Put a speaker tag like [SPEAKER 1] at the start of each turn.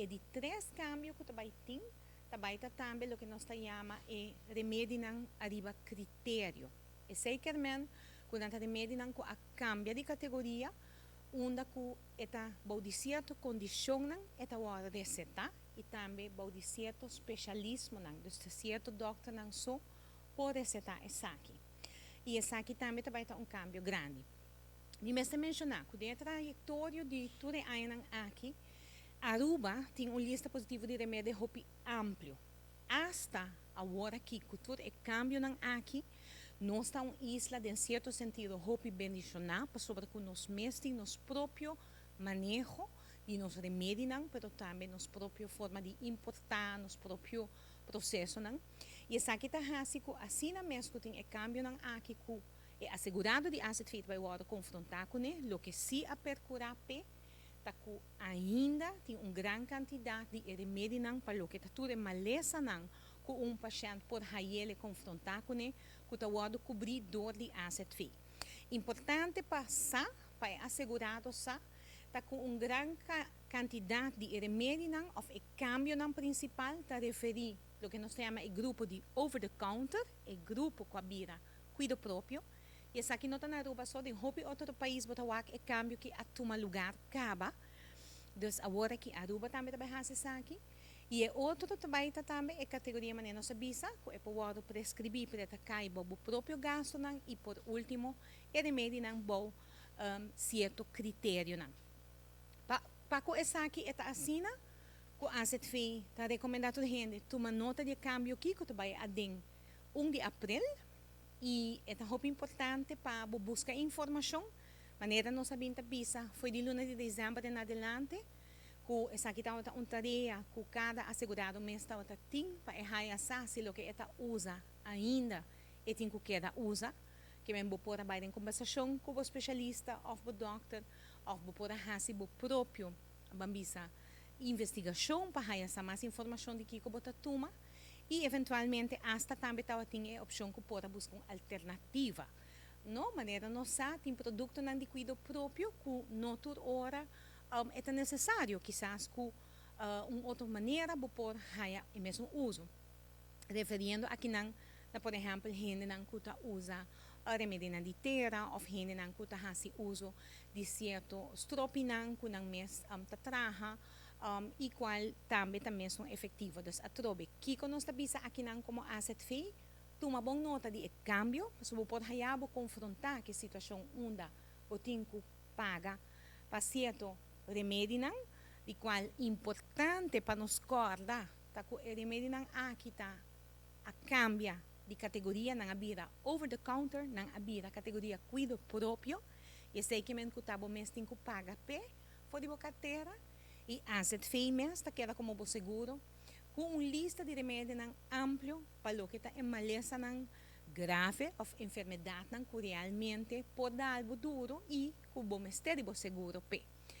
[SPEAKER 1] é de 3 cambios que também tem. Também também o que nós chama é remedinan a riba creterio. É sei kiermen, quando a remedinan com a cambia de categoria, unda ku eta bau sierto condicionan eta hora reseta e também bau sierto specialismonan, dus sierto dokter nan so por reseta Esaki. E Esaki também vai ter cambio grande. E mesmo mencionar que a trajetória de tudo aqui, Aruba tem lista positiva de remédio hopi amplio. Hasta agora que tudo é cambionan aqui, nós estamos uma isla de certo sentido hopi bendicionar, sobre que nós mesmos nosso próprio manejo de nos remedinan, mas também nossa própria forma de importar, nosso próprio processo. E essa aqui está assim mesmo que tem cambionan aqui, que é assegurado de asset feito vai agora confrontar com ele, o que se a percurar tá que ainda tem uma grande quantidade de remedinan para o que está tudo maleza com paciente por ele confrontar com ele, que está agora cobrir dor de asset feito. Importante passar para assegurado tá com uma grande quantidade de remedinan ou cambionan principal está referir o que nós chamamos de grupo de over the counter, é grupo com a bira cuido próprio. E essa aqui não está na Aruba só, em hopi outro país, mas é cambio que toma lugar, acaba. Então, agora que a Aruba também vai fazer isso aqui. E outro também é categoria maneira nossa visa, que é para prescrever para cair o próprio gasto, e por último, é remédio bom certo critério. Para que essa aqui é assim, que a ACT está recomendado a gente tomar nota de cambio aqui, que vai a 1 de abril. E é muito importante para buscar informação. Maneira não sabendo visa foi de luna de dezembro em adelante, que essa aqui está uma tarefa que cada assegurado mês está tem para errar se o que está usa ainda e tem que queda usa, que vem por a em conversação com o especialista ou o dokter ou por a fazer o próprio bambisa investigação para essa mais informação de que o bota toma. E eventualmente hasta também tem a opção que pode buscar uma alternativa. Não, maneira não sabe, tem produto de cuidado próprio que não toda hora é necessário, quizás com uma outra maneira de pôr o mesmo uso. Referindo aqui por exemplo, gente que usa a remedinan de terra ou gente que faz uso de certo stropinan que não mês traja. E qual também são efetivos. Então, a trobe, que nós estamos aqui como asset fee, toma boa nota de cambio, para você poder confrontar que situação unda o tem que pagar para certo remedinan, de qual importante para nos acordar, que o remedinan aqui está a cambia de categoria na abira over the counter, na abira categoria cuido próprio, e sei que men que o mês tem que pagar for de carteira. E asset famous, está queda como o seguro, com uma lista de remédios amplio para o que está em maleza grave ou enfermidade que realmente pode dar algo duro e com o bom mistério seguro.